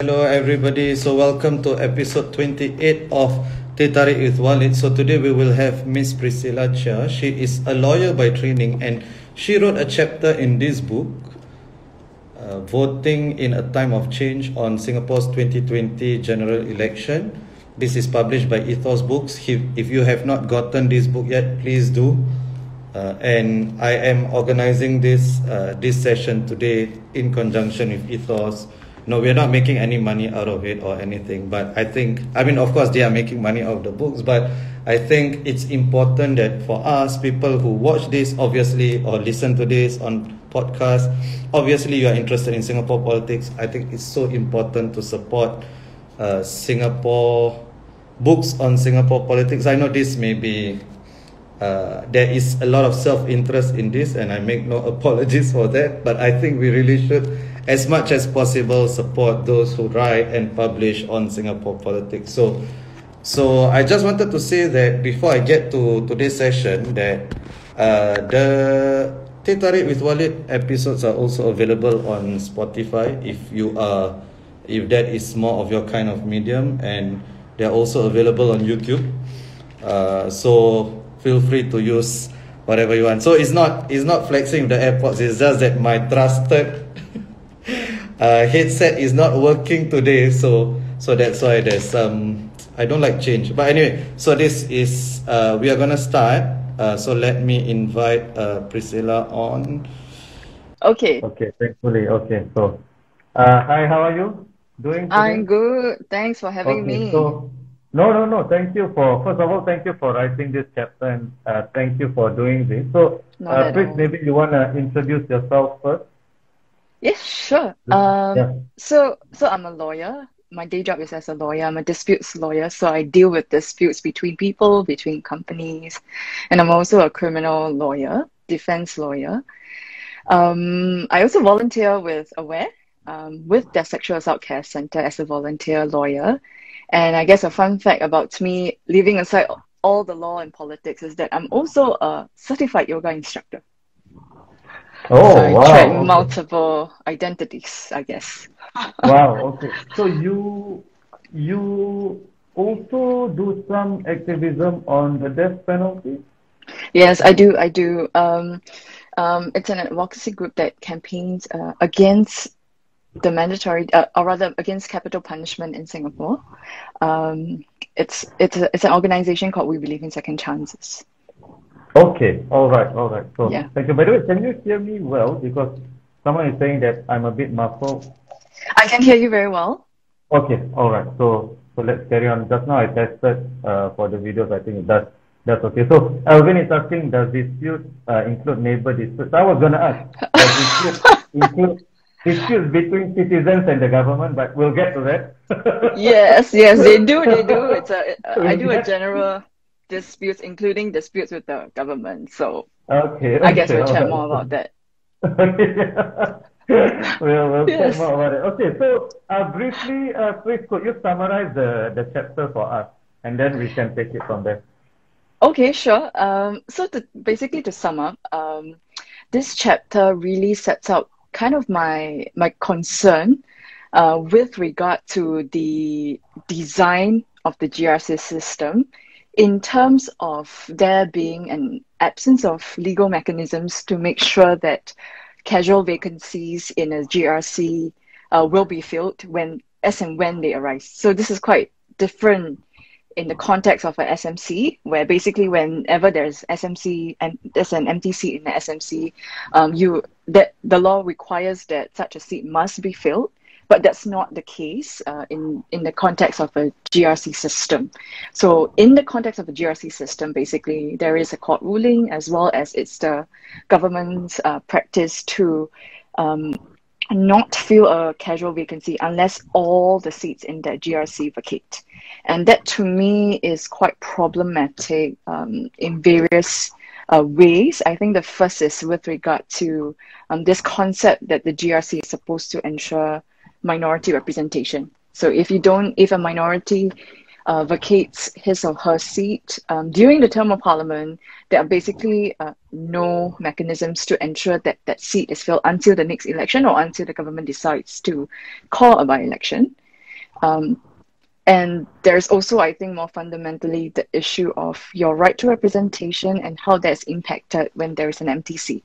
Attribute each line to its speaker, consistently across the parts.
Speaker 1: Hello everybody, so welcome to episode 28 of Teh Tarik with Walid. So today we will have Miss Priscilla Chia. She is a lawyer by training and she wrote a chapter in this book, Voting in a Time of Change on Singapore's 2020 General Election. This is published by Ethos Books. If you have not gotten this book yet, please do. And I am organizing this session today in conjunction with Ethos. No, we're not making any money out of it or anything, but I mean, of course, they are making money out of the books, but I think it's important that for us, people who watch this, obviously, or listen to this on podcast, obviously you are interested in Singapore politics. I think it's so important to support Singapore books on Singapore politics. I know this may be there is a lot of self-interest in this, and I make no apologies for that, but I think we really should, as much as possible, support those who write and publish on Singapore politics. So I just wanted to say that before I get to today's session, that the Teh Tarik with Walid episodes are also available on Spotify if that is more of your kind of medium, and they're also available on YouTube. So feel free to use whatever you want. So it's not flexing with the AirPods. It's just that my trusted headset is not working today. So that's why there's I don't like change. But anyway, so this is we are gonna start. So let me invite Priscilla on.
Speaker 2: Okay.
Speaker 1: Okay, thankfully. Okay, so hi, how are you doing today?
Speaker 2: I'm good. Thanks for having me.
Speaker 1: So no. Thank you first of all, thank you for writing this chapter, and thank you for doing this. So, Pris, maybe you wanna introduce yourself first.
Speaker 2: Yes, sure.
Speaker 1: Yeah.
Speaker 2: So I'm a lawyer. My day job is as a lawyer. I'm a disputes lawyer, so I deal with disputes between people, between companies, and I'm also a criminal lawyer, defense lawyer. I also volunteer with AWARE, with their Sexual Assault Care Center as a volunteer lawyer. And I guess a fun fact about me, leaving aside all the law and politics, is that I'm also a certified yoga instructor.
Speaker 1: Oh,
Speaker 2: so I
Speaker 1: wow.
Speaker 2: track
Speaker 1: Okay.
Speaker 2: multiple identities, I guess.
Speaker 1: Wow, okay. So you also do some activism on the death penalty?
Speaker 2: Yes, I do. It's an advocacy group that campaigns against the mandatory, or rather against capital punishment in Singapore. It's an organization called We Believe in Second Chances.
Speaker 1: Okay, all right. So
Speaker 2: Yeah.
Speaker 1: thank you. By the way, can you hear me well? Because someone is saying that I'm a bit muffled.
Speaker 2: I can hear you very well.
Speaker 1: Okay, all right. So let's carry on. Just now I tested for the videos. I think that's okay. So Alvin is asking, does dispute include neighbor disputes? I was gonna ask, does dispute include disputes between citizens and the government? But we'll get to that.
Speaker 2: Yes, they do. I do a general disputes, including disputes with the government. So
Speaker 1: Okay.
Speaker 2: I guess we'll
Speaker 1: all
Speaker 2: chat
Speaker 1: right.
Speaker 2: more about that.
Speaker 1: We'll
Speaker 2: Yes.
Speaker 1: chat more about it. Okay, so briefly, please could you summarize the chapter for us, and then we can take it from there.
Speaker 2: Okay, sure. So basically to sum up, this chapter really sets out kind of my concern with regard to the design of the GRC system, in terms of there being an absence of legal mechanisms to make sure that casual vacancies in a GRC will be filled as and when they arise. So this is quite different in the context of an SMC, where basically whenever there's SMC and there's an empty seat in the SMC, the law requires that such a seat must be filled. But that's not the case in the context of a GRC system. So in the context of a GRC system, basically, there is a court ruling, as well as it's the government's practice to not fill a casual vacancy unless all the seats in that GRC vacate. And that, to me, is quite problematic in various ways. I think the first is with regard to this concept that the GRC is supposed to ensure minority representation. So if a minority vacates his or her seat during the term of parliament, there are basically no mechanisms to ensure that that seat is filled until the next election or until the government decides to call a by-election. And there's also, I think, more fundamentally, the issue of your right to representation and how that's impacted when there is an empty seat.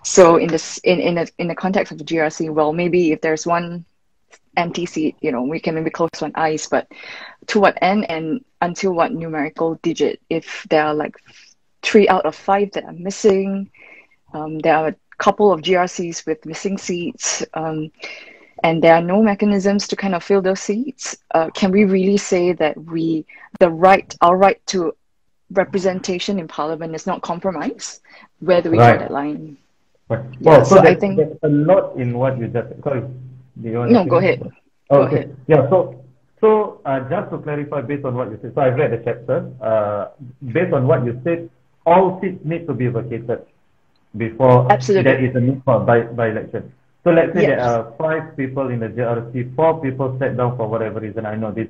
Speaker 2: So in the context of the GRC, well, maybe if there's one empty seat, we can maybe close one eyes, but to what end and until what numerical digit? If there are like 3 out of 5 that are missing, there are a couple of GRCs with missing seats, and there are no mechanisms to kind of fill those seats. Can we really say that our right to representation in Parliament is not compromised? Where do we draw that line?
Speaker 3: Right.
Speaker 2: Yeah,
Speaker 3: Well, so
Speaker 2: I think
Speaker 3: there's a lot in what you just said. Sorry, do you want
Speaker 2: no,
Speaker 3: to
Speaker 2: go
Speaker 3: finish?
Speaker 2: ahead.
Speaker 3: Oh,
Speaker 2: Go
Speaker 3: okay.
Speaker 2: ahead.
Speaker 3: Yeah. So just to clarify, based on what you said, so I've read the chapter. Based on what you said, all seats need to be vacated before
Speaker 2: Absolutely.
Speaker 3: there is a need for by-election. So let's say
Speaker 2: Yes.
Speaker 3: there are 5 people in the JRC, 4 people stepped down for whatever reason. I know this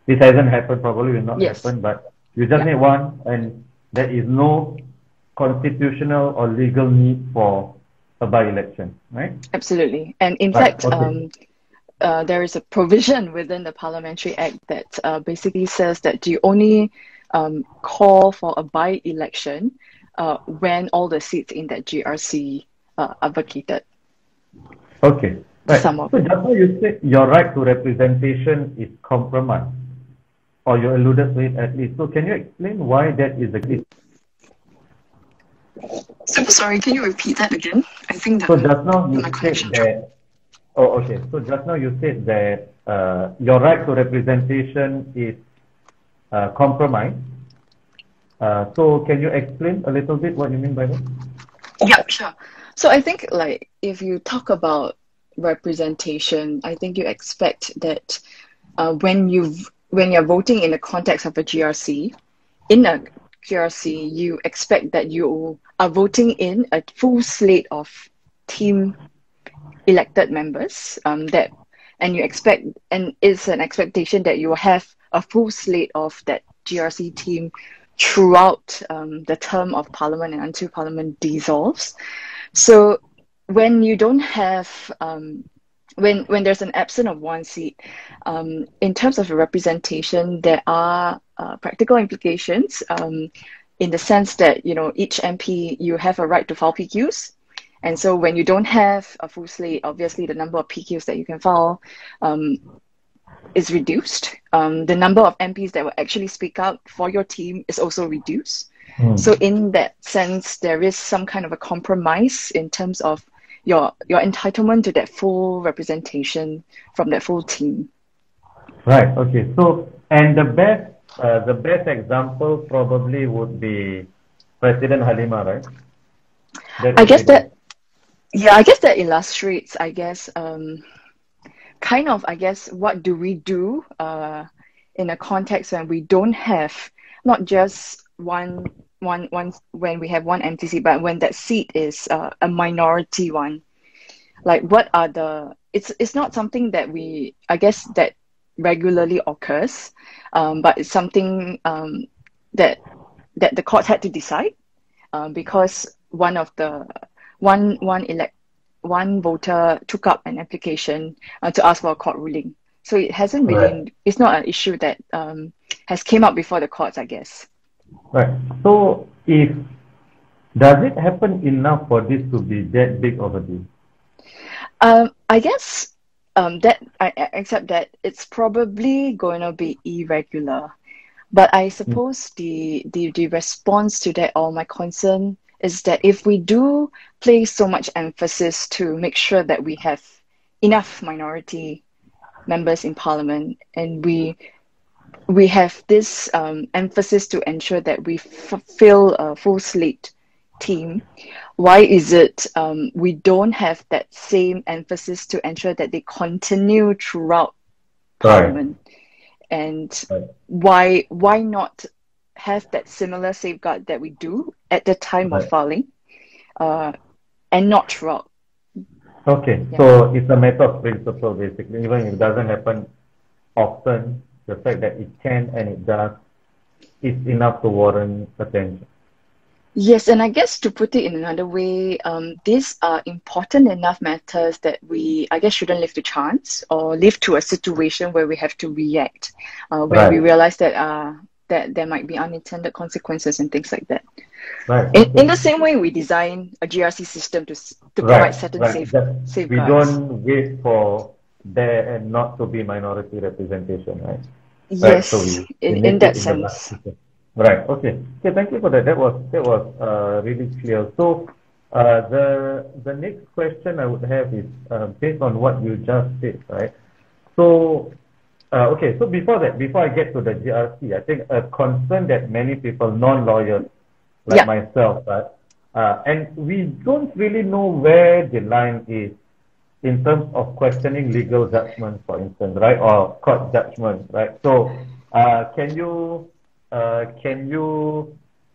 Speaker 3: hasn't happened, probably will not
Speaker 2: Yes.
Speaker 3: happen, but you just need one, and there is no constitutional or legal need for a by-election, right?
Speaker 2: Absolutely. And in
Speaker 3: Right.
Speaker 2: fact,
Speaker 3: Okay.
Speaker 2: there is a provision within the Parliamentary Act that basically says that you only call for a by-election when all the seats in that GRC are vacated.
Speaker 3: Okay. Right.
Speaker 2: Sum up.
Speaker 3: So just now you said your right to representation is compromised, or you alluded to it at least. So can you explain why that is the case?
Speaker 2: So sorry, can you repeat that again? I think
Speaker 3: So just now you
Speaker 2: my
Speaker 3: said
Speaker 2: connection
Speaker 3: that. Oh, okay. So just now you said that your right to representation is compromised. So can you explain a little bit what you mean by that?
Speaker 2: Yeah, sure. So I think like if you talk about representation, I think you expect that when you're voting in the context of a GRC, in a GRC, you expect that you are voting in a full slate of team elected members, and it's an expectation that you will have a full slate of that GRC team throughout the term of Parliament and until Parliament dissolves. So when you don't have when there's an absence of one seat, in terms of representation, there are practical implications in the sense that each MP, you have a right to file PQs. And so when you don't have a full slate, obviously the number of PQs that you can file is reduced. The number of MPs that will actually speak out for your team is also reduced. So in that sense, there is some kind of a compromise in terms of your entitlement to that full representation from that full team.
Speaker 3: Right. Okay. So, and the best example probably would be President Halima, right?
Speaker 2: I guess that illustrates, kind of, what do we do in a context when we don't have not just one when we have one empty seat, but when that seat is a minority one. Like, what are it's not something that that regularly occurs, but it's something that the courts had to decide because one voter took up an application to ask for a court ruling. So it hasn't really, it's not an issue that has came up before the courts, I guess.
Speaker 3: Right. So does it happen enough for this to be that big of a deal?
Speaker 2: I guess that I accept that it's probably going to be irregular, but I suppose the response to that, or my concern, is that if we do place so much emphasis to make sure that we have enough minority members in Parliament, and we have this emphasis to ensure that we fill a full slate team, why is it we don't have that same emphasis to ensure that they continue throughout Parliament? And why not have that similar safeguard that we do at the time of filing and not throughout?
Speaker 3: Okay, so it's a matter of principle, basically. Even if it doesn't happen often, the fact that it can and it does is enough to warrant attention.
Speaker 2: Yes, and I guess to put it in another way, these are important enough matters that we, I guess, shouldn't leave to chance or leave to a situation where we have to react when we
Speaker 3: Right.
Speaker 2: realize that there might be unintended consequences and things like that.
Speaker 3: Right.
Speaker 2: In
Speaker 3: Okay.
Speaker 2: the same way, we design a GRC system to provide
Speaker 3: Right.
Speaker 2: certain
Speaker 3: Right. That we
Speaker 2: safeguards.
Speaker 3: don't wait for there and not to be minority representation, right? Right. So
Speaker 2: Yes,
Speaker 3: we
Speaker 2: in
Speaker 3: make
Speaker 2: that
Speaker 3: it in the last
Speaker 2: sense.
Speaker 3: system. Right. Okay. Okay. Thank you for that. That was really clear. So the next question I would have is based on what you just said, right? So okay. So before that, before I get to the GRC, I think a concern that many people, non-lawyers like
Speaker 2: Yeah,
Speaker 3: myself, right, and we don't really know where the line is in terms of questioning legal judgment, for instance, right, or court judgment, right? So, can you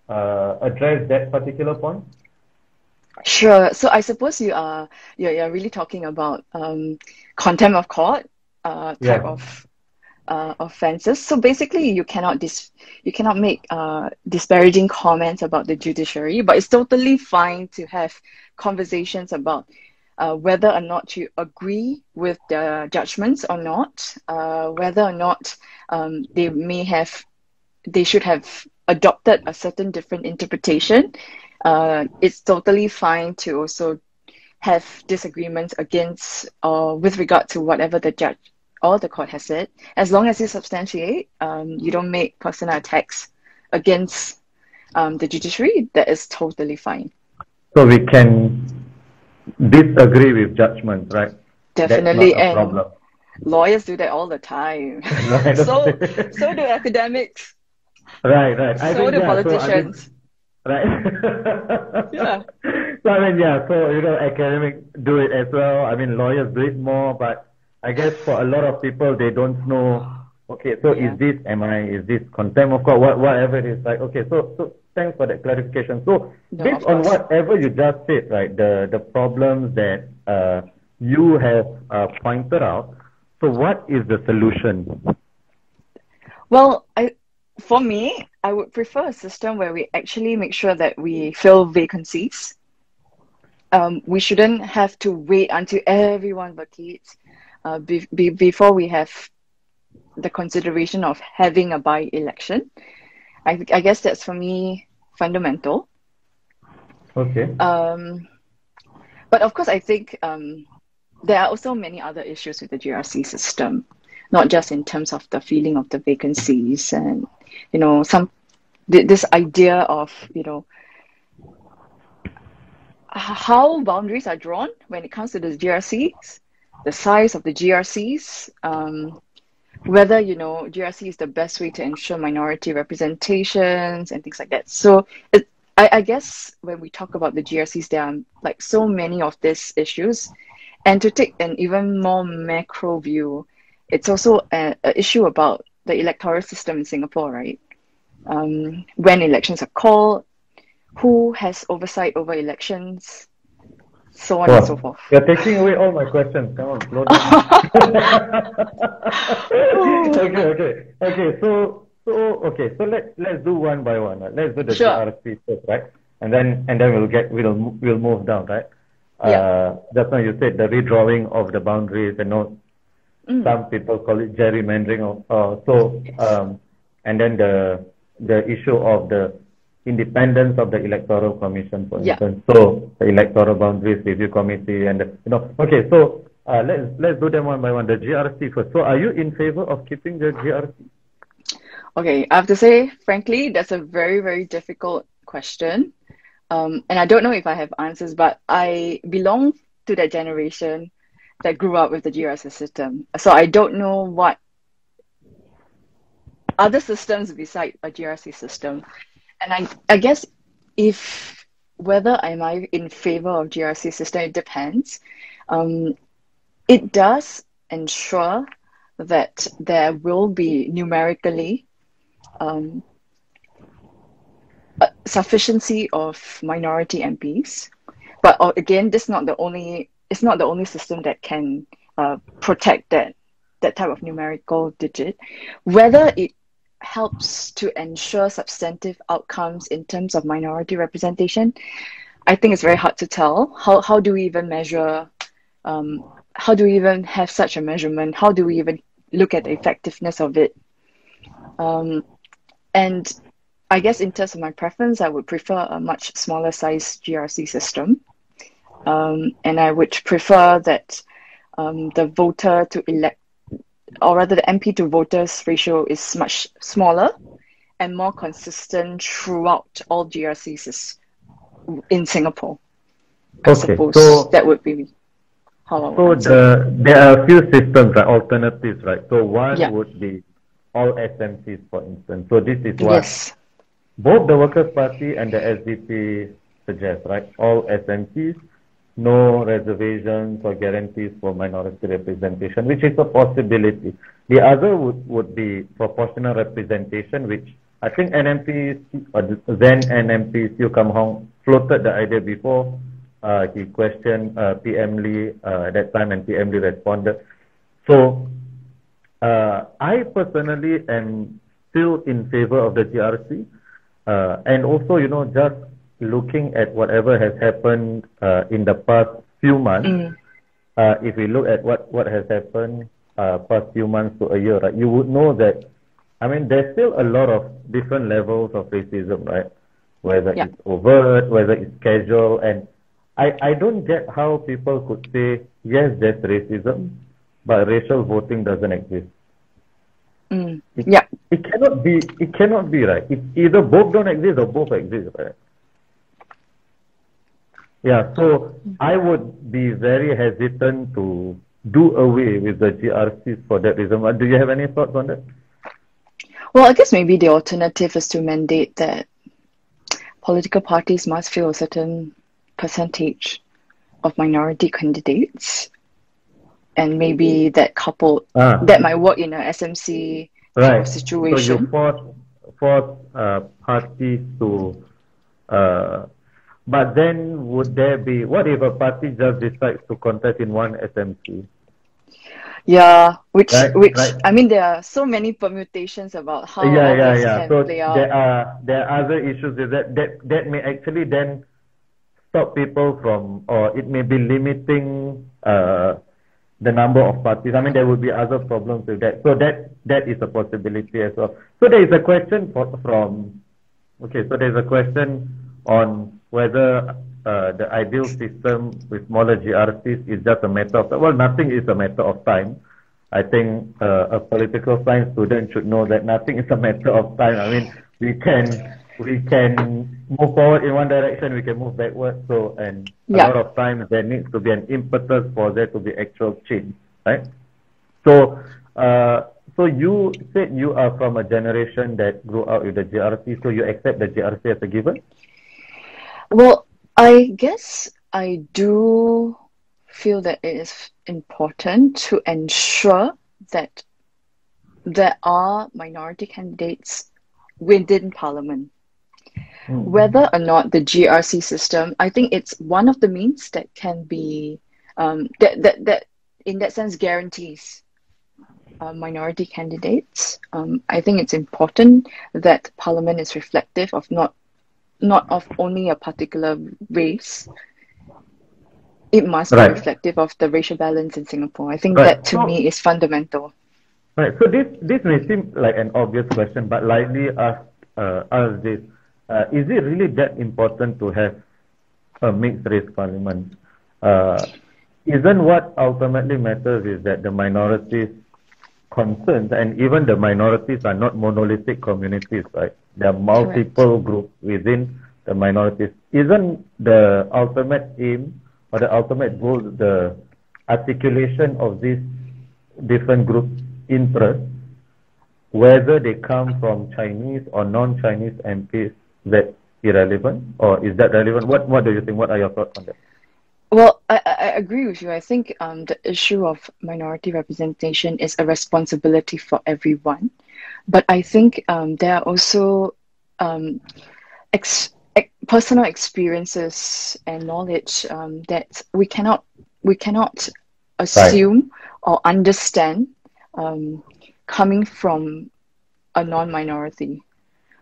Speaker 3: address that particular point?
Speaker 2: sure. So I suppose you're really talking about contempt of court type
Speaker 3: Yeah.
Speaker 2: of offenses. So basically, you cannot make disparaging comments about the judiciary, but it's totally fine to have conversations about whether or not you agree with the judgments or not, whether or not they should have adopted a certain different interpretation. It's totally fine to also have disagreements against or with regard to whatever the judge or the court has said, as long as you substantiate, you don't make personal attacks against the judiciary, that is totally fine.
Speaker 3: So we can disagree with judgment, right? That's not
Speaker 2: Definitely,
Speaker 3: a
Speaker 2: and
Speaker 3: problem.
Speaker 2: lawyers do that all the time.
Speaker 3: Right.
Speaker 2: so
Speaker 3: Okay.
Speaker 2: so do academics,
Speaker 3: Right. Right. I
Speaker 2: so
Speaker 3: think
Speaker 2: do
Speaker 3: yeah. So I mean,
Speaker 2: politicians.
Speaker 3: right.
Speaker 2: Yeah.
Speaker 3: So I mean, yeah. So academics do it as well. I mean, lawyers do it more, but I guess for a lot of people, they don't know. Okay, so
Speaker 2: Yeah.
Speaker 3: is this contempt of court, whatever it is, right? Okay, so thanks for that clarification. So
Speaker 2: No,
Speaker 3: based
Speaker 2: of
Speaker 3: on
Speaker 2: course.
Speaker 3: whatever you just said, right, the problems that you have pointed out. So what is the solution?
Speaker 2: Well, for me, I would prefer a system where we actually make sure that we fill vacancies. We shouldn't have to wait until everyone vacates before we have the consideration of having a by-election. I guess that's for me fundamental.
Speaker 3: Okay.
Speaker 2: But of course, I think there are also many other issues with the GRC system, not just in terms of the filling of the vacancies and this idea of how boundaries are drawn when it comes to the GRCs, the size of the GRCs, whether GRC is the best way to ensure minority representations and things like that. So I guess when we talk about the GRCs, there are like so many of these issues, and to take an even more macro view, it's also an issue about the electoral system in Singapore, right? When elections are called, who has oversight over elections, so on and so forth.
Speaker 3: You're taking away all my questions. Come on, slow down. Okay. So let's do one by one. Right? Let's do the
Speaker 2: Sure.
Speaker 3: GRC first, right? And then we'll move down, right?
Speaker 2: Yeah.
Speaker 3: Just now you said the redrawing of the boundaries, some people call it gerrymandering, and then the issue of the independence of the electoral commission, for instance. So the electoral boundaries review committee, and okay. So let's do them one by one. The GRC first. So are you in favor of keeping the GRC?
Speaker 2: Okay, I have to say, frankly, that's a very, very difficult question. And I don't know if I have answers, but I belong to that generation that grew up with the GRC system. So I don't know what other systems beside a GRC system. And I guess whether am I in favor of GRC system, it depends. It does ensure that there will be numerically sufficiency of minority MPs, but again, it's not the only system that can protect that type of numerical digit. Whether it helps to ensure substantive outcomes in terms of minority representation? I think it's very hard to tell. How do we even measure? How do we even have such a measurement? How do we even look at the effectiveness of it? And I guess in terms of my preference, I would prefer a much smaller size GRC system. And I would prefer that the voter to elect, or rather the MP to voters ratio is much smaller and more consistent throughout all GRCs in Singapore. I suppose
Speaker 3: so
Speaker 2: that would be how I would
Speaker 3: so there are a few systems, right, alternatives, right? So one
Speaker 2: Yeah.
Speaker 3: would be all SMCs, for instance. So this is what
Speaker 2: Yes.
Speaker 3: both the Workers' Party and the SDP suggest, right? All SMCs, no reservations or guarantees for minority representation, which is a possibility. The other would be proportional representation, which I think NMP, or then NMP Siu Kam Hong floated the idea before. He questioned PM Lee at that time, and PM Lee responded. So I personally am still in favor of the GRC, and also, you know, just looking at whatever has happened in the past few months. If we look at what has happened past few months to a year, right, you would know that, I mean, there's still a lot of different levels of racism, right? Whether
Speaker 2: Yeah.
Speaker 3: it's overt, whether it's casual, and I don't get how people could say, yes, there's racism, but racial voting doesn't exist.
Speaker 2: Yeah.
Speaker 3: It cannot be, right? It's either both don't exist or both exist, right? Yeah, so I would be very hesitant to do away with the GRCs for that reason. Do you have any thoughts on that?
Speaker 2: Well, I guess maybe the alternative is to mandate that political parties must fill a certain percentage of minority candidates, and maybe that coupled that might work in a SMC kind of situation.
Speaker 3: So you force parties to, but then would there be, what if a party just decides to contest in one SMC?
Speaker 2: Yeah, which
Speaker 3: Right.
Speaker 2: I mean, there are so many permutations about how all this can
Speaker 3: So
Speaker 2: play out.
Speaker 3: there are other issues with that may actually then stop people from, or it may be limiting the number of parties. I mean, there will be other problems with that. So that is a possibility as well. So there is a question so there's a question on whether the ideal system with smaller GRCs is just a matter of, well, nothing is a matter of time. I think a political science student should know that nothing is a matter of time. I mean, we can move forward in one direction, we can move backward. So, and a lot of times there needs to be an impetus for there to be actual change, right? So, so you said you are from a generation that grew up with the GRC, so you accept the GRC as a given?
Speaker 2: Well, I guess I do feel that it is important to ensure that there are minority candidates within Parliament. Whether or not the GRC system, I think it's one of the means that can be, that in that sense guarantees minority candidates. I think it's important that Parliament is reflective of not of only a particular race. It must be reflective of the racial balance in Singapore. I think that to me is fundamental.
Speaker 3: Right. So this may seem like an obvious question, but lightly ask this. Is it really that important to have a mixed race parliament? Isn't what ultimately matters is that the minorities concerns, and even the minorities are not monolithic communities, right? There are multiple groups within the minorities. Isn't the ultimate aim or the ultimate goal the articulation of these different groups' interests, whether they come from Chinese or non-Chinese MPs? Is that irrelevant, or is that relevant? What do you think? What are your thoughts on that?
Speaker 2: Well, I agree with you. I think the issue of minority representation is a responsibility for everyone. But I think there are also personal experiences and knowledge that we cannot assume or understand coming from a non-minority.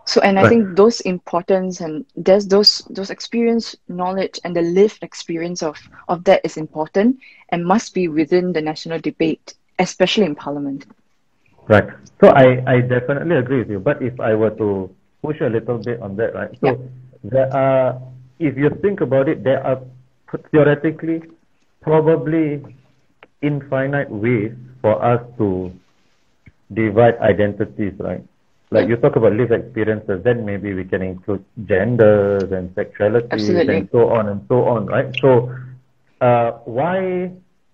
Speaker 2: So, and I
Speaker 3: Right.
Speaker 2: think those importance and there's those experience, knowledge, and the lived experience of that is important and must be within the national debate, especially in Parliament.
Speaker 3: Right. So I definitely agree with you. But if I were to push a little bit on that, right?
Speaker 2: Yeah.
Speaker 3: So there are, if you think about it, there are theoretically probably infinite ways for us to divide identities, right? Like you talk about lived experiences, then maybe we can include genders and sexualities
Speaker 2: Absolutely.
Speaker 3: and so on, right? So why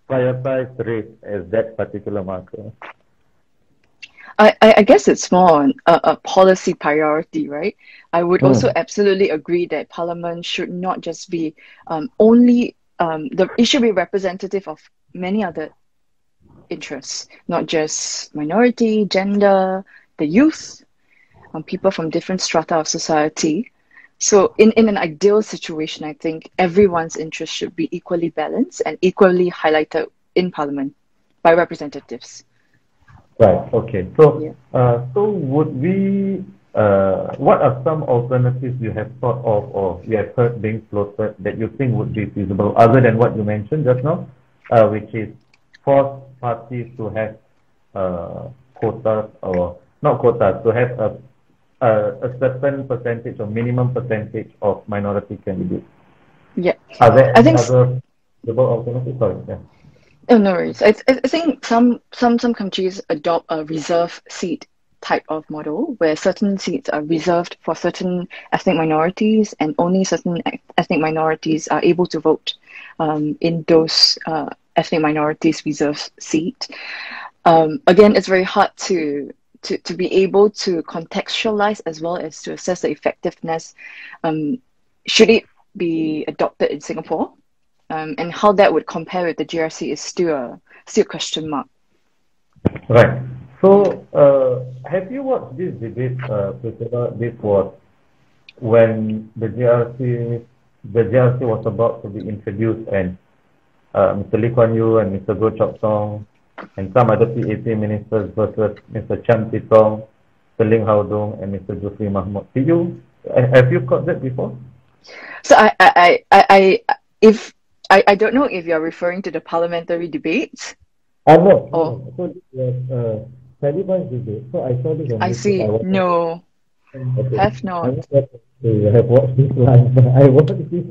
Speaker 3: prioritize race as that particular marker?
Speaker 2: I guess it's more on a policy priority, right? I would also absolutely agree that Parliament should not just be it should be representative of many other interests, not just minority, gender, the youth, people from different strata of society. So in an ideal situation, I think everyone's interest should be equally balanced and equally highlighted in Parliament by representatives.
Speaker 3: Right. Okay. So,
Speaker 2: Yeah.
Speaker 3: so would we? What are some alternatives you have thought of, or you have heard being floated that you think would be feasible, other than what you mentioned just now, which is force parties to have quotas, or not quotas, to have a certain percentage or minimum percentage of minority candidates.
Speaker 2: Yeah.
Speaker 3: Are there
Speaker 2: I
Speaker 3: any
Speaker 2: think
Speaker 3: other feasible alternatives? Sorry. Yeah.
Speaker 2: Oh, no worries. I think some countries adopt a reserve seat type of model where certain seats are reserved for certain ethnic minorities and only certain ethnic minorities are able to vote in those ethnic minorities reserved seat. Again, it's very hard to be able to contextualize as well as to assess the effectiveness. Should it be adopted in Singapore? And how that would compare with the GRC is still a question mark.
Speaker 3: Right. So, have you watched this debate, Priscilla? This was when the GRC was about to be introduced, and Mr. Lee Kuan Yew and Mr. Goh Chok Tong and some other PAP ministers versus Mr. Chan Titong, Mr. Ling Hao Dong, and Mr. Jufri Mahmud. Have you caught that before?
Speaker 2: So I don't know if you're referring to the parliamentary debates.
Speaker 3: No.
Speaker 2: Oh.
Speaker 3: So this was televised debate. So I saw this on
Speaker 2: I
Speaker 3: YouTube.
Speaker 2: see. No.
Speaker 3: Okay.
Speaker 2: Have not.
Speaker 3: I have watched this live. I watched this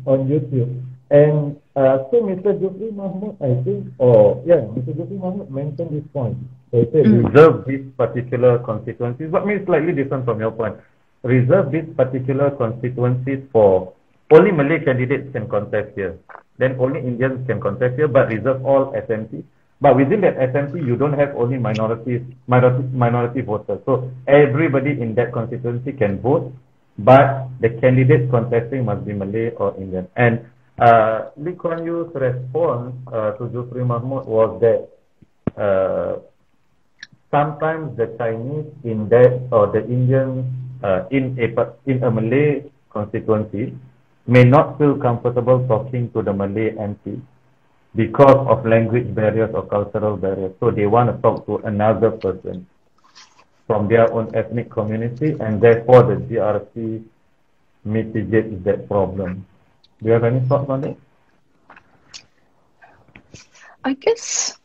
Speaker 3: on YouTube. And so Mr. Jufri Mahmud, Mr. Jufri Mahmud mentioned this point. So he said reserve this particular constituencies, but maybe slightly different from your point. Reserve this particular constituencies for only Malay candidates can contest here. Then only Indians can contest here, but reserve all SMC. But within that SMC, you don't have only minority voters. So everybody in that constituency can vote, but the candidates contesting must be Malay or Indian. And Lee Kuan Yew's response to Jufri Mahmud was that sometimes the Chinese in that, or the Indians in a Malay constituency may not feel comfortable talking to the Malay MP because of language barriers or cultural barriers. So they want to talk to another person from their own ethnic community, and therefore the GRC mitigates that problem. Do you have any thoughts on it?
Speaker 2: I guess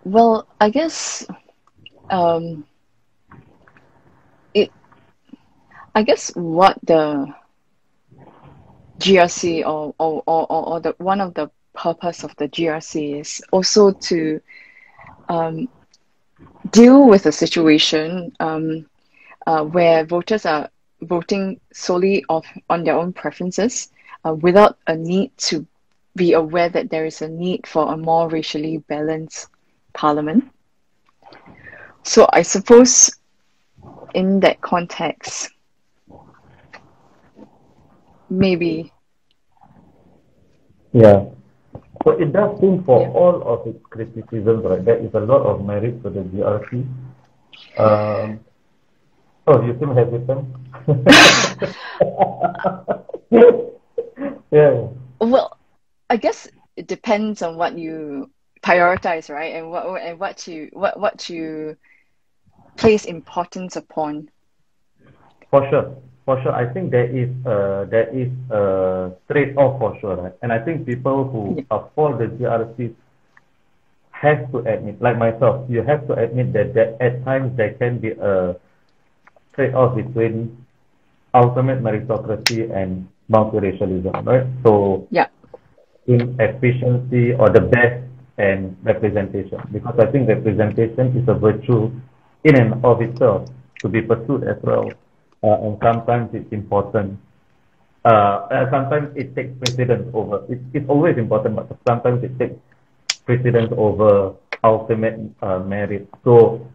Speaker 2: what the GRC or the one of the purpose of the GRC is also to deal with a situation where voters are voting solely on their own preferences without a need to be aware that there is a need for a more racially balanced parliament. So I suppose in that context, maybe.
Speaker 3: Yeah. So it does seem for all of its criticisms, right, there is a lot of merit to the GRC. You seem hesitant. Yeah.
Speaker 2: Well, I guess it depends on what you prioritize, right? And what to place importance upon.
Speaker 3: For sure, for sure. I think there is a trade-off for sure, right? And I think people who are for the GRCs have to admit, like myself, you have to admit that at times there can be a trade-off between ultimate meritocracy and multiracialism, right? So
Speaker 2: Yeah.
Speaker 3: in efficiency or the best and representation, because I think representation is a virtue in and of itself to be pursued as well, and sometimes it's important. Sometimes it takes precedence over. It's always important, but sometimes it takes precedence over ultimate merit. So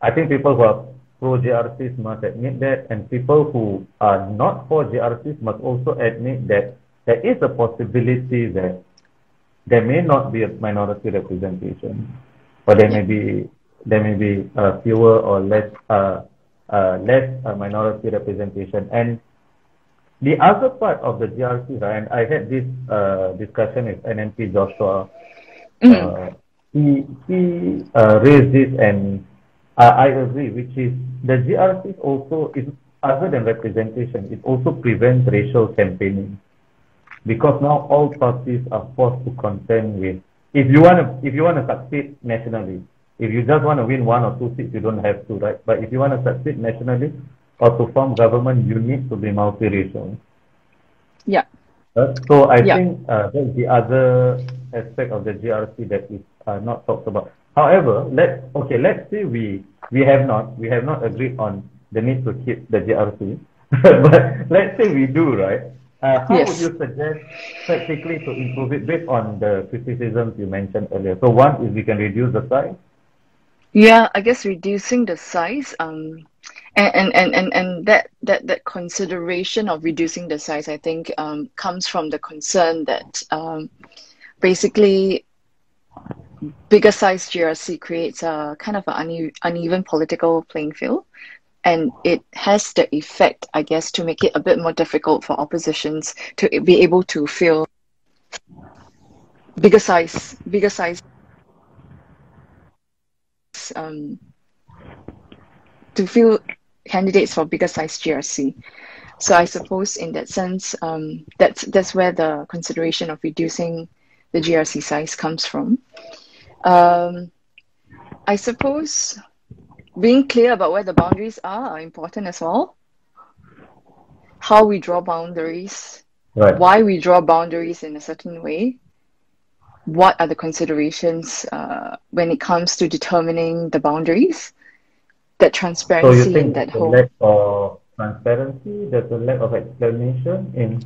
Speaker 3: I think people who are pro GRCs must admit that, and people who are not for GRCs must also admit that there is a possibility that there may not be a minority representation, or there may be fewer or less minority representation. And the other part of the GRC, right, and I had this discussion with NNP Joshua. He raised this, and I agree, which is the GRC also is, other than representation, it also prevents racial campaigning, because now all parties are forced to contend with, if you want to succeed nationally, if you just want to win 1 or 2 seats, you don't have to, right? But if you want to succeed nationally or to form government, you need to be multiracial.
Speaker 2: Yeah.
Speaker 3: So I think that's the other aspect of the GRC that is not talked about. However, let's say we have not agreed on the need to keep the GRC, but let's say we do, right? How would you suggest practically to improve it based on the criticisms you mentioned earlier? So one is we can reduce the size.
Speaker 2: Yeah, I guess reducing the size, and that consideration of reducing the size, I think, comes from the concern that basically bigger size GRC creates a kind of an uneven political playing field, and it has the effect, I guess, to make it a bit more difficult for oppositions to be able to fill bigger size to fill candidates for bigger size GRC. So I suppose in that sense, that's where the consideration of reducing the GRC size comes from. I suppose being clear about where the boundaries are important as well. How we draw boundaries,
Speaker 3: right.
Speaker 2: Why we draw boundaries in a certain way, what are the considerations when it comes to determining the boundaries, that transparency.
Speaker 3: So you think
Speaker 2: that
Speaker 3: there's
Speaker 2: whole
Speaker 3: a lack of transparency, there's a lack of explanation in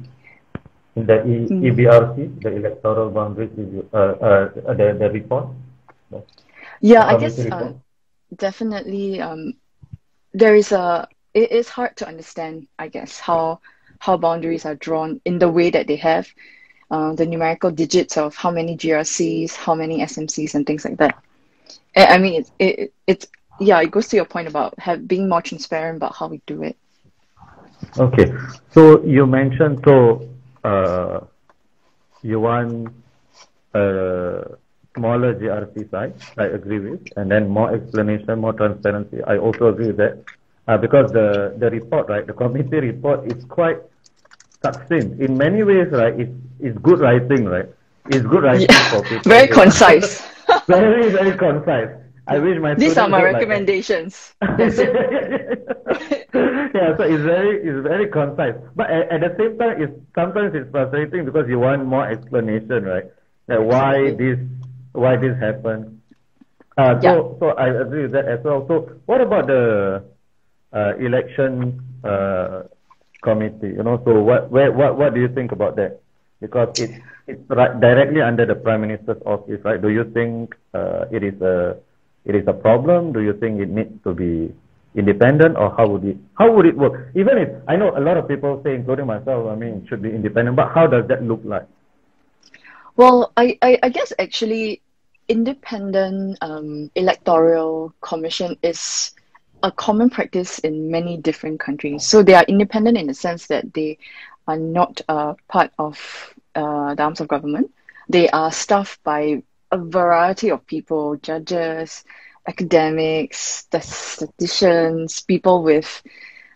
Speaker 3: the EBRC, the electoral boundaries, the report?
Speaker 2: Yeah, I guess definitely there is it is hard to understand, I guess, how boundaries are drawn in the way that they have, the numerical digits of how many GRCs, how many SMCs and things like that. I mean, it goes to your point about being more transparent about how we do it.
Speaker 3: Okay, so you mentioned, you want smaller GRC size, I agree with, and then more explanation, more transparency. I also agree with that, because the report, right, the committee report is quite succinct in many ways, right? It's good writing, right? It's good writing for people.
Speaker 2: Very concise.
Speaker 3: Very, very concise. I wish my
Speaker 2: These are my recommendations. That's it.
Speaker 3: Yeah, so it's very concise. But at the same time, sometimes it's frustrating because you want more explanation, right? Like why this happened. So I agree with that as well. So what about the election committee? You know, so what do you think about that? Because it's directly under the Prime Minister's office, right? Do you think it is a problem? Do you think it needs to be independent, or how would it work? Even if I know a lot of people say, including myself, I mean, it should be independent, but how does that look like?
Speaker 2: Well, I guess actually independent electoral commission is a common practice in many different countries. So they are independent in the sense that they are not part of the arms of government. They are staffed by a variety of people, judges, academics, statisticians, people with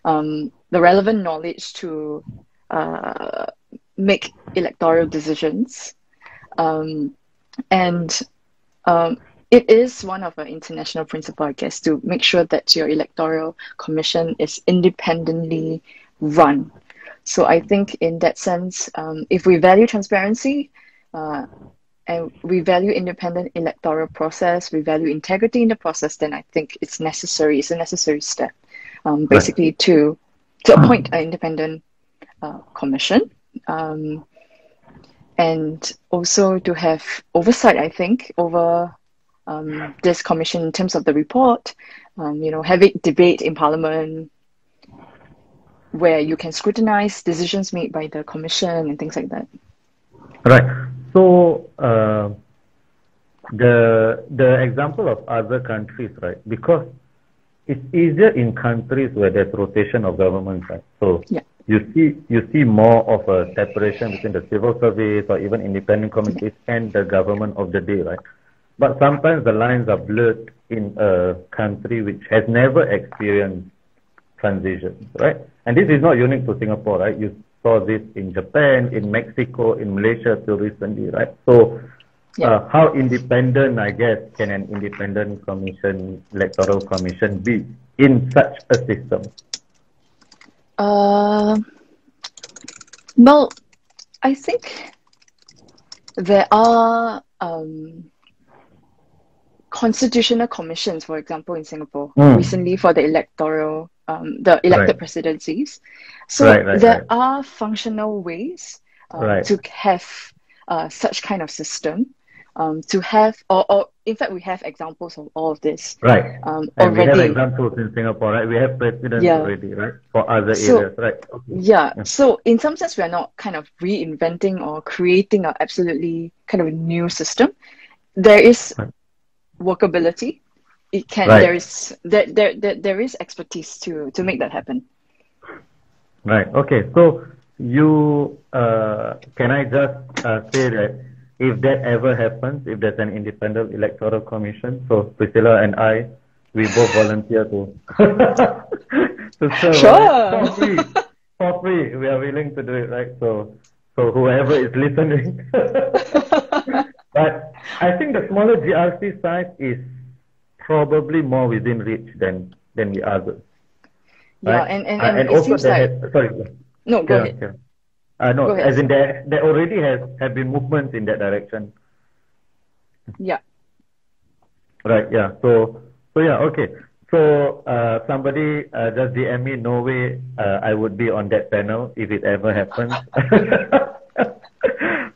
Speaker 2: the relevant knowledge to make electoral decisions. And it is one of an international principle, I guess, to make sure that your electoral commission is independently run. So I think in that sense, if we value transparency and we value independent electoral process, we value integrity in the process, then I think it's necessary. It's a necessary step, basically to appoint an independent commission. And also to have oversight, I think, over this commission in terms of the report, having debate in Parliament where you can scrutinize decisions made by the commission and things like that.
Speaker 3: Right. So the example of other countries, right? Because it's easier in countries where there's rotation of government, right? So
Speaker 2: yeah.
Speaker 3: You see more of a separation between the civil service or even independent committees and the government of the day, right? But sometimes the lines are blurred in a country which has never experienced transition, right? And this is not unique to Singapore, right? You saw this in Japan, in Mexico, in Malaysia till recently, right? So how independent, I guess, can an independent commission, electoral commission be in such a system?
Speaker 2: Well, I think there are constitutional commissions, for example, in Singapore, recently for the electoral, the elected presidencies. So there are functional ways to have such kind of system, to have, or in fact, we have examples of all of this.
Speaker 3: Right. And
Speaker 2: already.
Speaker 3: we have examples in Singapore, right? We have precedents already, right? For other areas, right? Okay.
Speaker 2: Yeah. So in some sense, we are not kind of reinventing or creating an absolutely kind of new system. There is workability. It can. There is expertise to make that happen.
Speaker 3: Right. Okay. So you can I just say that if that ever happens, if there's an independent electoral commission, so Priscilla and I, we both volunteer to serve.
Speaker 2: Sure.
Speaker 3: For free. We are willing to do it, right? So whoever is listening. But I think the smaller GRC size is probably more within reach than the others.
Speaker 2: Yeah,
Speaker 3: right?
Speaker 2: and
Speaker 3: and
Speaker 2: it
Speaker 3: also
Speaker 2: seems like...
Speaker 3: sorry.
Speaker 2: No, go ahead.
Speaker 3: No,
Speaker 2: go ahead.
Speaker 3: as in there already have been movements in that direction.
Speaker 2: Yeah.
Speaker 3: Right, yeah. So yeah, okay. So somebody just DM me, no way I would be on that panel if it ever happens.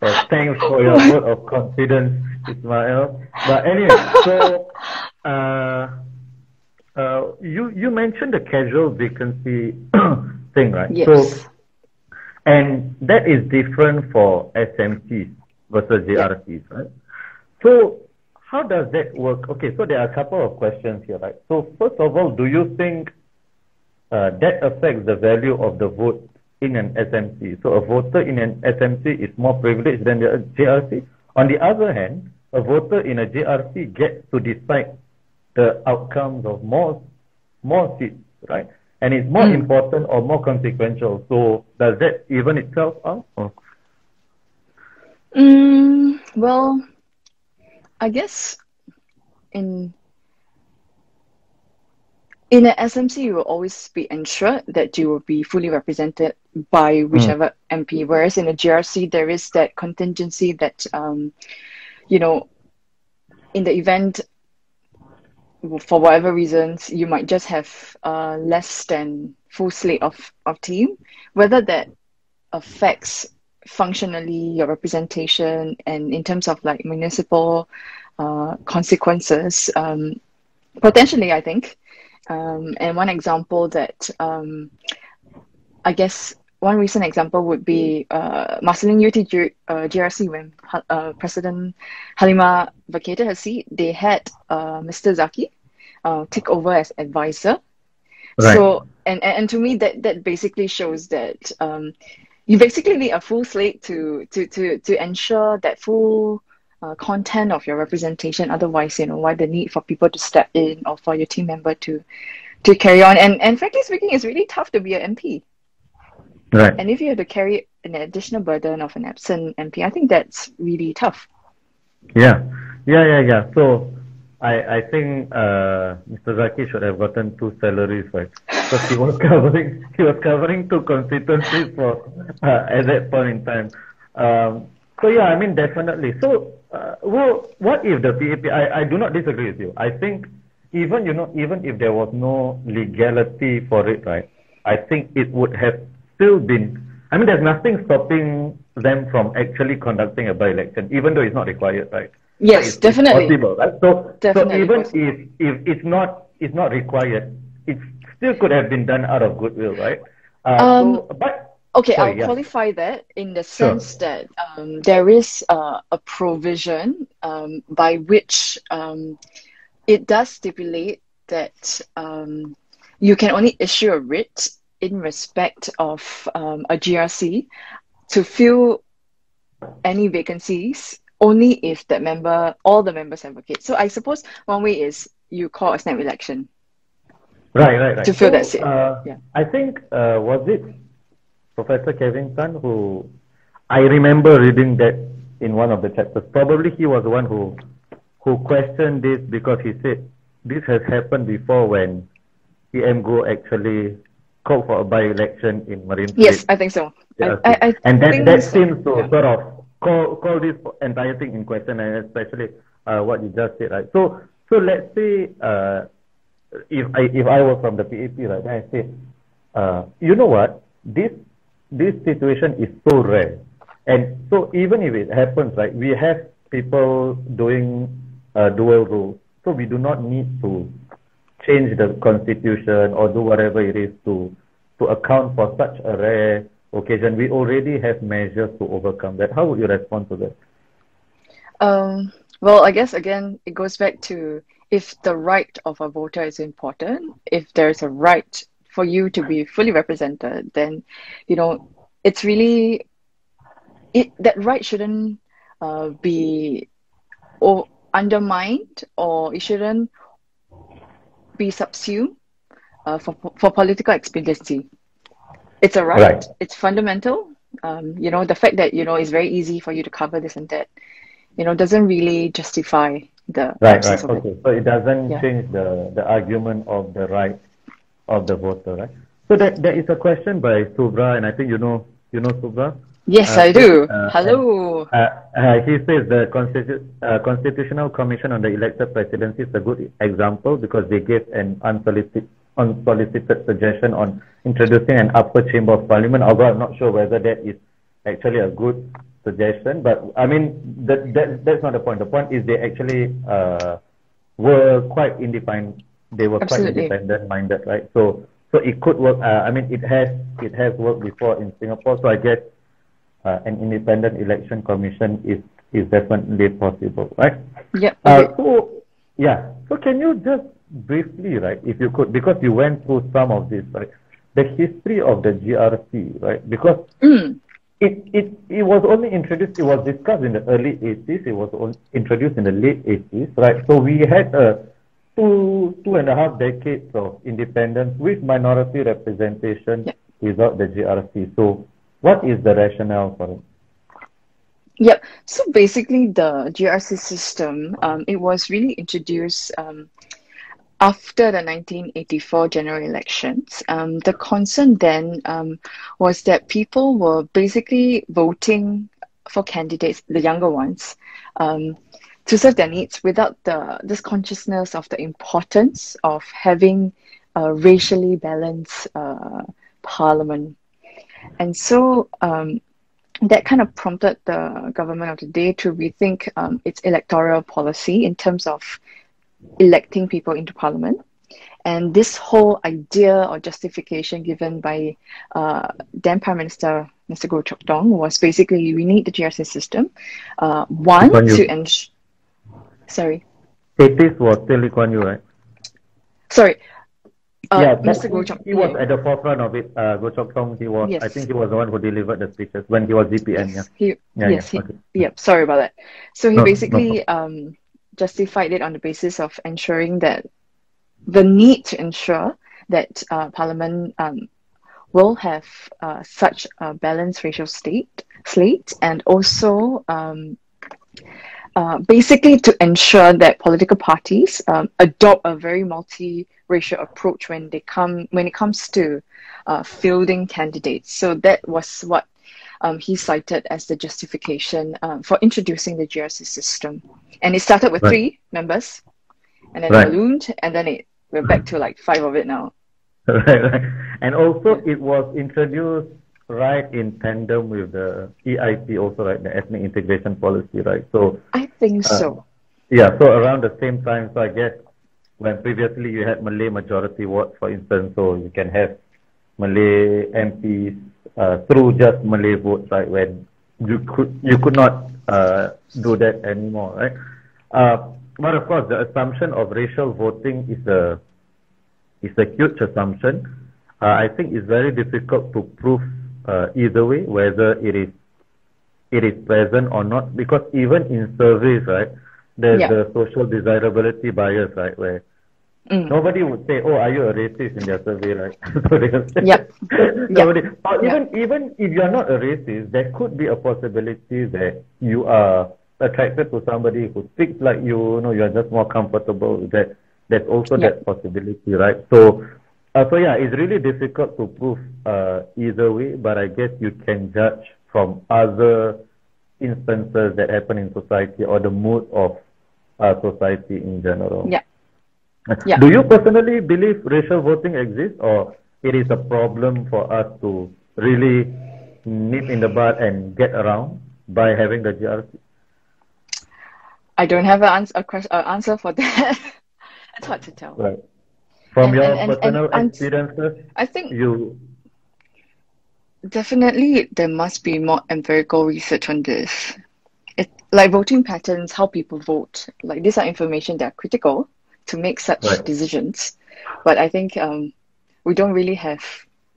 Speaker 3: Well, thanks for your vote of confidence, Ismail. But anyway, so you mentioned the casual vacancy thing, right?
Speaker 2: Yes.
Speaker 3: So, and that is different for SMCs versus JRCs, right? So how does that work? Okay, so there are a couple of questions here, right? So first of all, do you think that affects the value of the vote in an SMC? So a voter in an SMC is more privileged than the JRC. On the other hand, a voter in a JRC gets to decide the outcomes of more seats, right? And it's more important or more consequential. So does that even itself out?
Speaker 2: Well, I guess in an SMC, you will always be ensured that you will be fully represented by whichever MP. Whereas in a GRC, there is that contingency that, you know, in the event, for whatever reasons, you might just have less than full slate of team. Whether that affects functionally your representation and in terms of like municipal consequences, potentially, I think. And one example that I guess one recent example would be Marsiling UT GRC when President Halimah vacated her seat. They had Mr. Zaki take over as advisor. Right. So and to me that basically shows that you basically need a full slate to ensure that full content of your representation. Otherwise, why the need for people to step in or for your team member to carry on? And frankly speaking, it's really tough to be an MP.
Speaker 3: Right.
Speaker 2: And if you have to carry an additional burden of an absent MP, I think that's really tough.
Speaker 3: Yeah. So I think Mr. Zaki should have gotten 2 salaries, right? Because he was covering 2 constituencies for at that point in time. So yeah, I mean definitely. So well, what if the PAP? I do not disagree with you. I think even if there was no legality for it, right? I think it would have still been. I mean, there's nothing stopping them from actually conducting a by-election, even though it's not required, right?
Speaker 2: Yes, definitely.
Speaker 3: It's possible, right? So even
Speaker 2: possible.
Speaker 3: if it's not required, it still could have been done out of goodwill, right?
Speaker 2: Okay, I'll qualify that in the sense that there is a provision by which it does stipulate that you can only issue a writ in respect of a GRC to fill any vacancies only if all the members advocate. So I suppose one way is you call a snap election.
Speaker 3: Right.
Speaker 2: To fill that seat.
Speaker 3: I think, was it Professor Kevin Tan who, I remember reading that in one of the chapters. Probably he was the one who questioned this because he said this has happened before when EMGO actually called for a by-election in Marine Parade.
Speaker 2: Yes, I think so.
Speaker 3: And that seems to sort of call this entire thing in question, and especially what you just said, right? So let's say if I was from the PAP, right, then I say, you know what, this situation is so rare, and so even if it happens, right, we have people doing dual rule, so we do not need to change the constitution or do whatever it is to account for such a rare occasion. We already have measures to overcome that. How would you respond to that?
Speaker 2: Well, I guess again it goes back to, if the right of a voter is important, if there's a right for you to be fully represented, then it's really that right shouldn't be undermined, or it shouldn't be subsumed for political expediency. It's a right. It's fundamental. The fact that it's very easy for you to cover this and that, doesn't really justify the absence of it.
Speaker 3: So it doesn't change the argument of the right of the voter, right? So there is a question by Subra, and I think you know Subra.
Speaker 2: Yes, I do. Hello.
Speaker 3: He says the Constitutional Commission on the Elected Presidency is a good example because they gave an unsolicited suggestion on introducing an upper chamber of parliament, although I'm not sure whether that is actually a good suggestion. But I mean, that's not the point. The point is they actually were quite independent. They were quite independent-minded, right? So it could work. I mean, it has worked before in Singapore. So I guess an independent election commission is definitely possible, right?
Speaker 2: Yeah.
Speaker 3: So can you just briefly, right, if you could, because you went through some of this, right, the history of the GRC, right? Because it was only introduced, it was discussed in the early 80s, it was introduced in the late 80s, right? So we had two and a half decades of independence with minority representation without the GRC. So what is the rationale for it?
Speaker 2: Yep. So basically, the GRC system, it was really introduced after the 1984 general elections. The concern then was that people were basically voting for candidates, the younger ones, to serve their needs without this consciousness of the importance of having a racially balanced parliament. And so that kind of prompted the government of the day to rethink its electoral policy in terms of electing people into parliament. And this whole idea or justification given by then Prime Minister Mr. Goh Chok Tong was basically, we need the GRC system. One, to ensure... Sorry.
Speaker 3: 80s was still Lee Kuan Yew, right?
Speaker 2: Sorry.
Speaker 3: Yeah,
Speaker 2: Mr. Goh Chok,
Speaker 3: he was at the forefront of it. Goh Chok Tong, I think
Speaker 2: yes,
Speaker 3: he was the one who delivered the speeches when he was GPM. Yeah,
Speaker 2: yes, he,
Speaker 3: yeah,
Speaker 2: yes,
Speaker 3: okay.
Speaker 2: yep, sorry about that. So he
Speaker 3: No, no problem.
Speaker 2: basically justified it on the basis of ensuring that the need to ensure that Parliament will have such a balanced racial slate, and also basically to ensure that political parties adopt a very multi-racial approach when it comes to fielding candidates. So that was what he cited as the justification for introducing the GRC system. And it started with
Speaker 3: Right,
Speaker 2: 3 members, and then it
Speaker 3: right.
Speaker 2: ballooned, and then we're back to like 5 of it now.
Speaker 3: Right, right. And also,
Speaker 2: Yeah.
Speaker 3: it was introduced right in tandem with the EIP, also, right, the ethnic integration policy, right? So,
Speaker 2: I think
Speaker 3: uh,
Speaker 2: so.
Speaker 3: yeah, so around the same time, so I guess when previously you had Malay majority wards, for instance, so you can have Malay MPs through just Malay votes, right? When you could not do that anymore, right? But of course, the assumption of racial voting is a huge assumption. I think it's very difficult to prove either way whether it is present or not, because even in surveys, right, there's
Speaker 2: Yeah.
Speaker 3: the social desirability bias, right, where nobody would say, "Oh, are you a racist?" in their survey, right? So they'll say,
Speaker 2: Yep.
Speaker 3: nobody.
Speaker 2: Yep.
Speaker 3: Or
Speaker 2: Yep.
Speaker 3: even if you're not a racist, there could be a possibility that you are attracted to somebody who speaks like you. You know, you're just more comfortable with that. There's also
Speaker 2: Yep.
Speaker 3: that possibility, right? So, so yeah, it's really difficult to prove either way, but I guess you can judge from other instances that happen in society or the mood of society in general.
Speaker 2: Yep. Yep.
Speaker 3: Do you personally believe racial voting exists, or it is a problem for us to really nip in the bud and get around by having the GRC?
Speaker 2: I don't have an answer for that. It's hard to tell.
Speaker 3: Right. From
Speaker 2: And
Speaker 3: your
Speaker 2: and, and, and,
Speaker 3: personal
Speaker 2: and
Speaker 3: experiences,
Speaker 2: I think
Speaker 3: you
Speaker 2: definitely there must be more empirical research on this. Like voting patterns, how people vote, like these are information that are critical to make such
Speaker 3: right,
Speaker 2: decisions. But I think we don't really have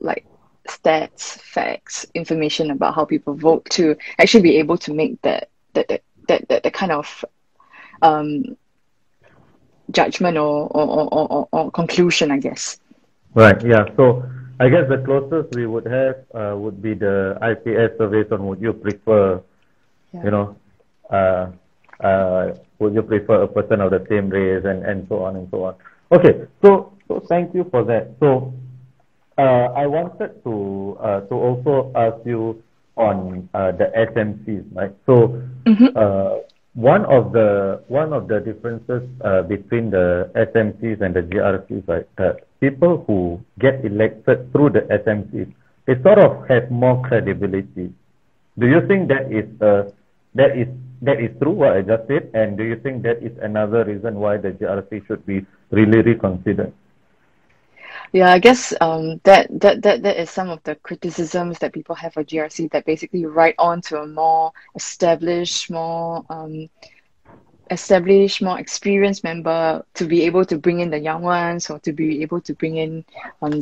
Speaker 2: like stats, facts, information about how people vote to actually be able to make that kind of judgment or conclusion, I guess.
Speaker 3: right, yeah. So I guess the closest we would have would be the IPS surveys on would you prefer,
Speaker 2: Yeah.
Speaker 3: you know, would you prefer a person of the same race, and so on and so on. Okay, so thank you for that. So I wanted to also ask you on the SMCs, right? So one of the differences between the SMCs and the GRCs, right, that people who get elected through the SMCs, they sort of have more credibility. Do you think that is true, what I just said? And do you think that is another reason why the GRC should be really reconsidered?
Speaker 2: Yeah, I guess that is some of the criticisms that people have for GRC, that basically write on to a more established, more experienced member to be able to bring in the young ones, or to be able to bring in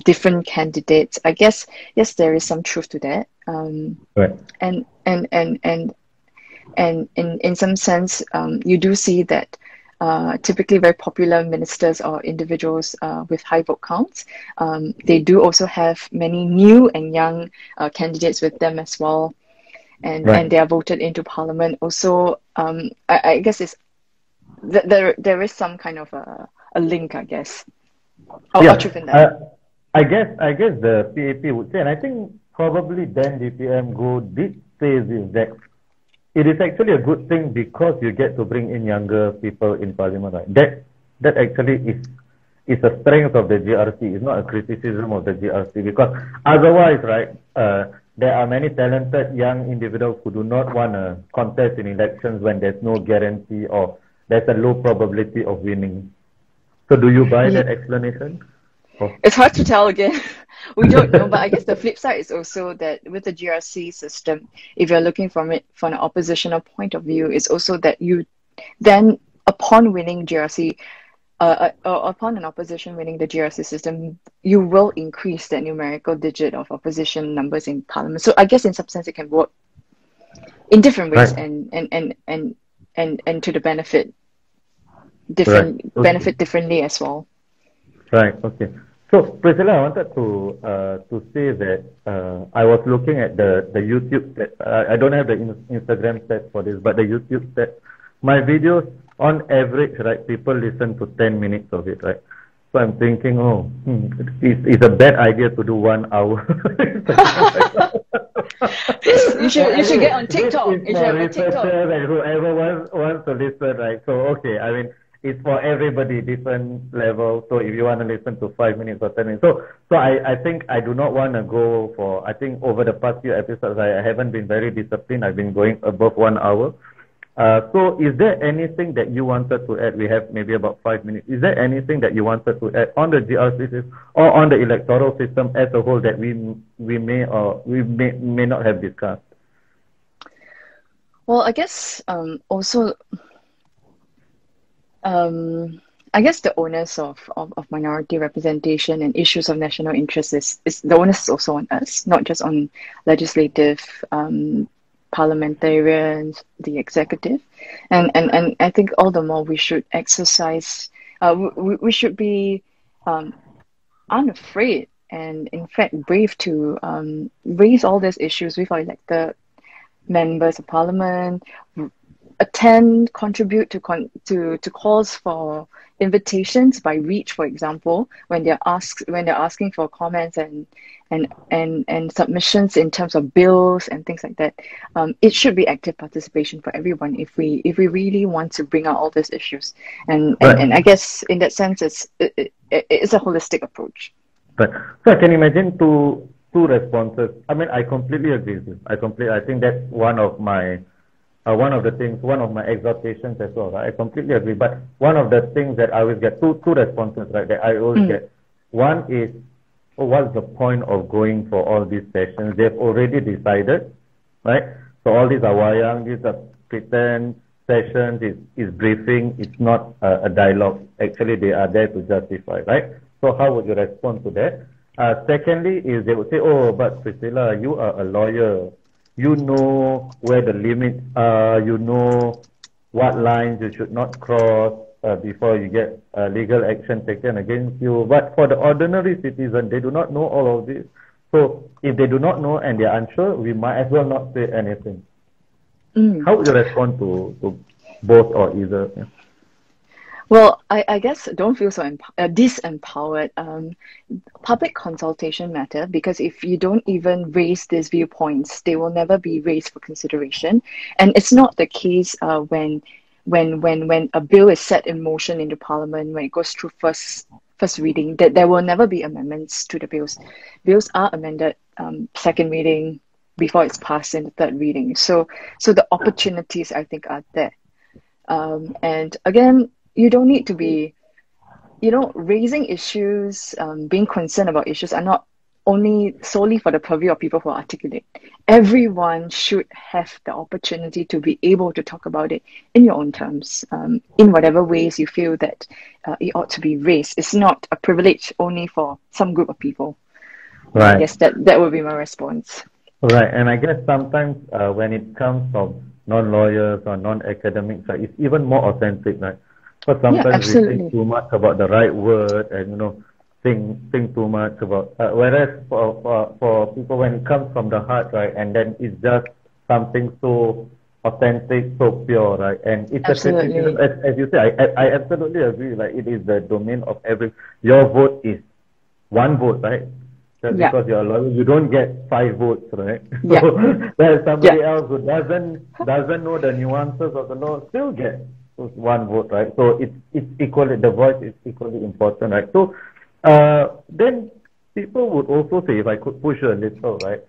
Speaker 2: different candidates. I guess yes, there is some truth to that.
Speaker 3: Right.
Speaker 2: And in some sense, you do see that typically very popular ministers or individuals with high vote counts, they do also have many new and young candidates with them as well, and
Speaker 3: Right.
Speaker 2: they are voted into parliament. Also, I guess there is some kind of a link, I guess, or truth in that.
Speaker 3: I guess the PAP would say, and I think probably then DPM Go did say this, that it is actually a good thing because you get to bring in younger people in parliament, right? That actually is a strength of the GRC. It's not a criticism of the GRC, because otherwise, right, there are many talented young individuals who do not want to contest in elections when there's no guarantee or there's a low probability of winning. So do you buy that explanation?
Speaker 2: It's hard to tell again. We don't know, but I guess the flip side is also that with the GRC system, if you're looking from it from an oppositional point of view, it's also that you then, upon winning GRC, upon an opposition winning the GRC system, you will increase the numerical digit of opposition numbers in parliament. So I guess in some sense it can work in different ways,
Speaker 3: Right.
Speaker 2: and to the benefit
Speaker 3: Right. Okay.
Speaker 2: benefit differently as well.
Speaker 3: Right. Okay. So, Priscilla, I wanted to say that I was looking at the YouTube stats. I don't have the Instagram stats for this, but the YouTube stats. My videos, on average, right, people listen to 10 minutes of it, right? So I'm thinking, it's a bad idea to do 1 hour.
Speaker 2: You should get on TikTok.
Speaker 3: This is
Speaker 2: You should
Speaker 3: for
Speaker 2: have a TikTok.
Speaker 3: researchers and whoever wants to listen, right? So, okay, I mean, it's for everybody, different level. So if you want to listen to 5 minutes or 10 minutes. So I think I do not want to go for, I think over the past few episodes, I haven't been very disciplined. I've been going above 1 hour. So is there anything that you wanted to add? We have maybe about 5 minutes. Is there anything that you wanted to add on the GRC system or on the electoral system as a whole that we may not have discussed?
Speaker 2: Well, I guess also I guess the onus of minority representation and issues of national interest is the onus is also on us, not just on legislative parliamentarians, the executive, and I think all the more we should exercise. We should be unafraid and in fact brave to raise all these issues with our elected members of parliament, attend, contribute to calls for invitations by Reach, for example, when they're asking for comments and submissions in terms of bills and things like that. It should be active participation for everyone if we really want to bring out all these issues. And I guess in that sense, it's a holistic approach.
Speaker 3: But so I can imagine two responses. I mean, I completely agree with you. I think that's one of my exhortations as well. Right? I completely agree. But one of the things that I always get two responses, right? That I always get. One is, what's the point of going for all these sessions? They've already decided, right? So all these are wayang, these are pretend sessions. It's briefing. It's not a dialogue. Actually, they are there to justify, right? So how would you respond to that? Secondly, is they would say, oh, but Priscilla, you are a lawyer. You know where the limits are. You know what lines you should not cross before you get legal action taken against you. But for the ordinary citizen, they do not know all of this. So if they do not know and they are unsure, we might as well not say anything. How would you respond to both or either? Yeah.
Speaker 2: Well, I guess don't feel so disempowered. Public consultation matter because if you don't even raise these viewpoints, they will never be raised for consideration. And it's not the case when a bill is set in motion into Parliament, when it goes through first reading, that there will never be amendments to the bills. Bills are amended second reading before it's passed in the third reading. So the opportunities, I think, are there. And again, you don't need to be, raising issues, being concerned about issues are not only solely for the purview of people who are articulate. Everyone should have the opportunity to be able to talk about it in your own terms, in whatever ways you feel that it ought to be raised. It's not a privilege only for some group of people.
Speaker 3: Right.
Speaker 2: I guess that would be my response.
Speaker 3: Right, and I guess sometimes when it comes from non-lawyers or non-academics, right, it's even more authentic, right? Because sometimes we think too much about the right word and, think too much about, whereas for people when it comes from the heart, right, and then it's just something so authentic, so pure, right, and it's
Speaker 2: Absolutely.
Speaker 3: a criticism, as you say, I absolutely agree, like it is the domain of your vote is one vote, right? Just because you're a lawyer, you don't get 5 votes, right?
Speaker 2: Yeah.
Speaker 3: So there's somebody else who doesn't know the nuances of the law, still get 1 vote, right? So it's equally, the voice is equally important, right? So then people would also say, if I could push a little, right?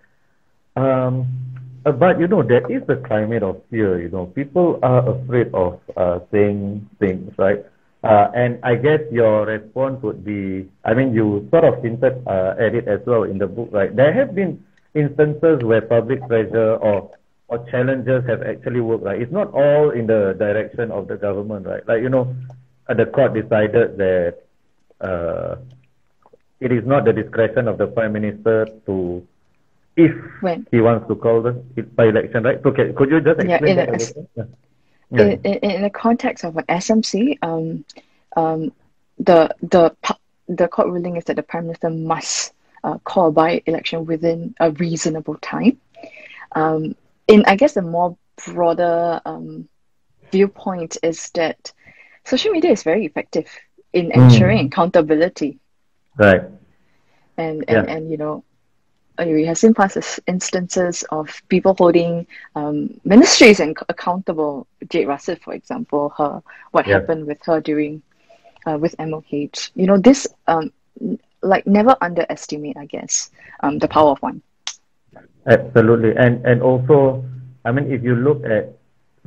Speaker 3: But there is a climate of fear. People are afraid of saying things, right? And I guess your response would be, I mean, you sort of hinted at it as well in the book, right? There have been instances where public pressure or challenges have actually worked, right? It's not all in the direction of the government, right? Like, the court decided that it is not the discretion of the Prime Minister to, if
Speaker 2: When
Speaker 3: he wants to call the by-election, right? So could you just explain that a little? Yeah.
Speaker 2: in the context of an SMC, the court ruling is that the Prime Minister must call a by-election within a reasonable time. In, I guess, the more broader viewpoint is that social media is very effective in ensuring accountability.
Speaker 3: Right.
Speaker 2: And you know, we have seen past instances of people holding ministries accountable. Jade Rasif, for example, what happened with her during with MOH. You know, this like never underestimate, I guess, the power of one.
Speaker 3: Absolutely, and also, I mean, if you look at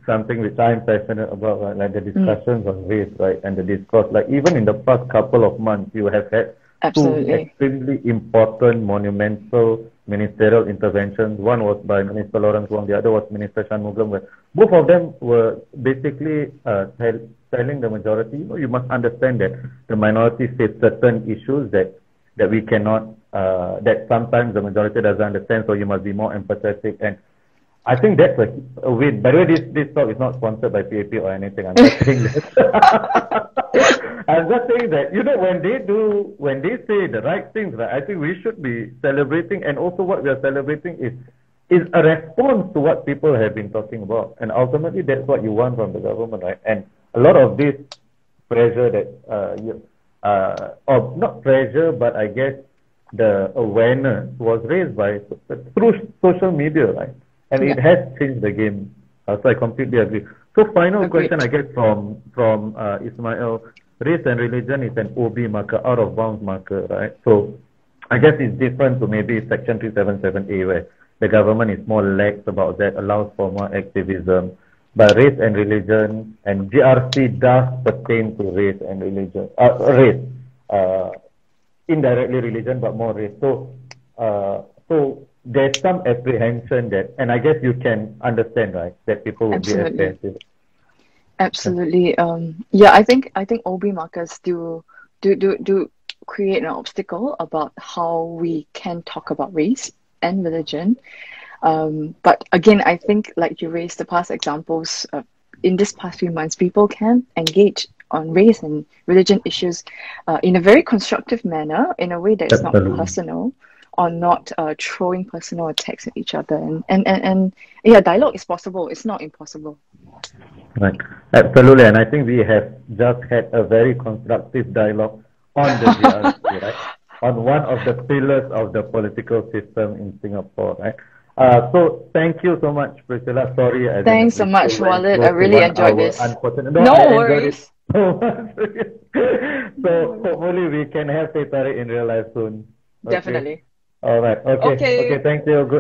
Speaker 3: something which I'm passionate about, right, like the discussions on race, right, and the discourse, like even in the past couple of months, you have had two extremely important, monumental ministerial interventions. One was by Minister Lawrence Wong, the other was Minister Shanmugam, where both of them were basically telling the majority, you know, you must understand that the minority face certain issues that we cannot, that sometimes the majority doesn't understand, so you must be more empathetic. And I think that's a win. By the way, this talk is not sponsored by PAP or anything. I'm just saying that. I'm just saying that, you know, when they say the right things, right, I think we should be celebrating, and also what we are celebrating is a response to what people have been talking about. And ultimately, that's what you want from the government, right? And a lot of this pressure that, or not pressure, but I guess the awareness was raised through social media, right? And it has changed the game. So I completely agree. So final question, I guess, from Ismail. Race and religion is an OB marker, out of bounds marker, right? So I guess it's different to maybe Section 377A, where the government is more lax about that, allows for more activism. But race and religion, and GRC does pertain to race and religion, indirectly religion, but more race. So there's some apprehension that, and I guess you can understand, right, that people would be apprehensive.
Speaker 2: Absolutely. Yeah, I think OB markers do create an obstacle about how we can talk about race and religion. But again, I think, like you raised the past examples, in this past few months, people can engage on race and religion issues in a very constructive manner, in a way that is not personal, or not throwing personal attacks at each other. And yeah, dialogue is possible. It's not impossible.
Speaker 3: Right. Absolutely. And I think we have just had a very constructive dialogue on the GRC, right? On one of the pillars of the political system in Singapore, right? So thank you so much, Priscilla. Sorry.
Speaker 2: Thanks so much, Walid. I really enjoyed this. No worries. So hopefully we can have Teh Tarik in real life soon. Okay. Definitely.
Speaker 3: All right. Okay. Okay. Thank you. Good.